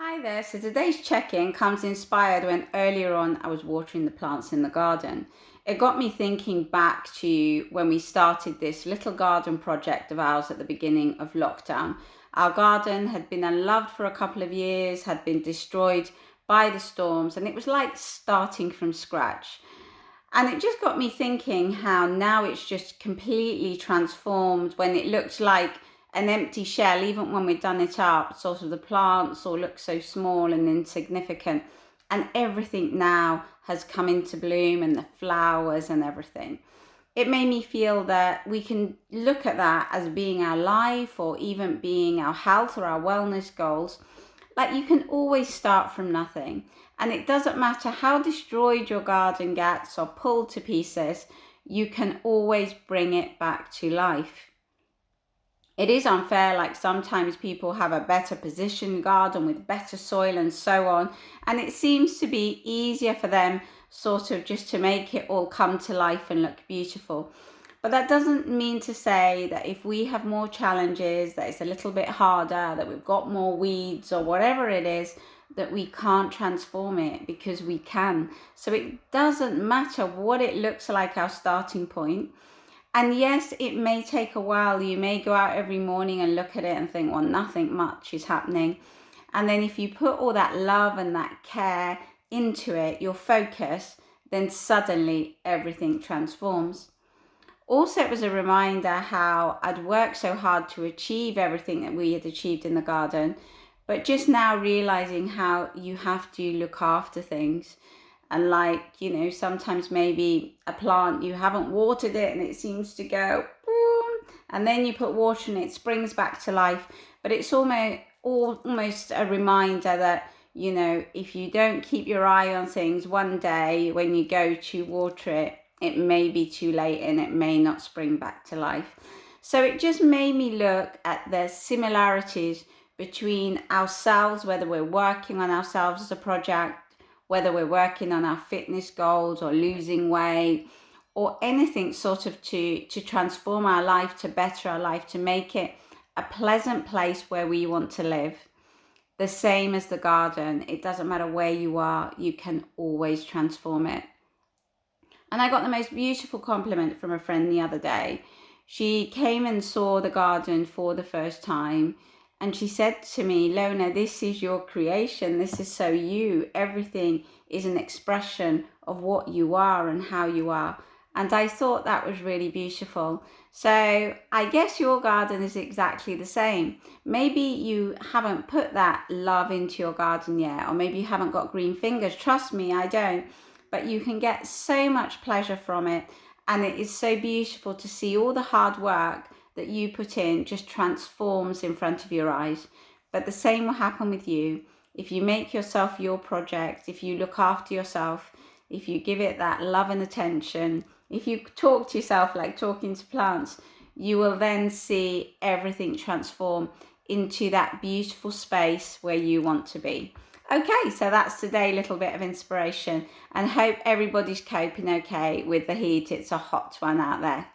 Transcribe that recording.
Hi there. So today's check-in comes inspired when earlier on I was watering the plants in the garden. It got me thinking back to when we started this little garden project of ours at the beginning of lockdown. Our garden had been unloved for a couple of years, had been destroyed by the storms, and it was like starting from scratch. And it just got me thinking how now it's just completely transformed when it looks like an empty shell, even when we've done it up, sort of the plants all look so small and insignificant. And everything now has come into bloom and the flowers and everything. It made me feel that we can look at that as being our life or even being our health or our wellness goals. Like you can always start from nothing. And it doesn't matter how destroyed your garden gets or pulled to pieces, you can always bring it back to life. It is unfair, like sometimes people have a better positioned garden with better soil and so on. And it seems to be easier for them sort of just to make it all come to life and look beautiful. But that doesn't mean to say that if we have more challenges, that it's a little bit harder, that we've got more weeds or whatever it is, that we can't transform it, because we can. So it doesn't matter what it looks like, our starting point. And yes, it may take a while. You may go out every morning and look at it and think, well, nothing much is happening. And then if you put all that love and that care into it, your focus, then suddenly everything transforms. Also, it was a reminder how I'd worked so hard to achieve everything that we had achieved in the garden, but just now realizing how you have to look after things. And like, sometimes maybe a plant, you haven't watered it and it seems to go boom, and then you put water and it springs back to life. But it's almost a reminder that, if you don't keep your eye on things, one day when you go to water it, it may be too late and it may not spring back to life. So it just made me look at the similarities between ourselves, whether we're working on ourselves as a project, whether we're working on our fitness goals or losing weight or anything sort of to transform our life, to better our life, to make it a pleasant place where we want to live. The same as the garden, it doesn't matter where you are, you can always transform it. And I got the most beautiful compliment from a friend the other day. She came and saw the garden for the first time. And she said to me, Lona, this is your creation. This is so you. Everything is an expression of what you are and how you are. And I thought that was really beautiful. So I guess your garden is exactly the same. Maybe you haven't put that love into your garden yet, or maybe you haven't got green fingers. Trust me, I don't. But you can get so much pleasure from it. And it is so beautiful to see all the hard work that you put in just transforms in front of your eyes. But the same will happen with you. If you make yourself your project, if you look after yourself, if you give it that love and attention, if you talk to yourself like talking to plants, you will then see everything transform into that beautiful space where you want to be. Okay, so that's today, little bit of inspiration, and hope everybody's coping okay with the heat. It's a hot one out there.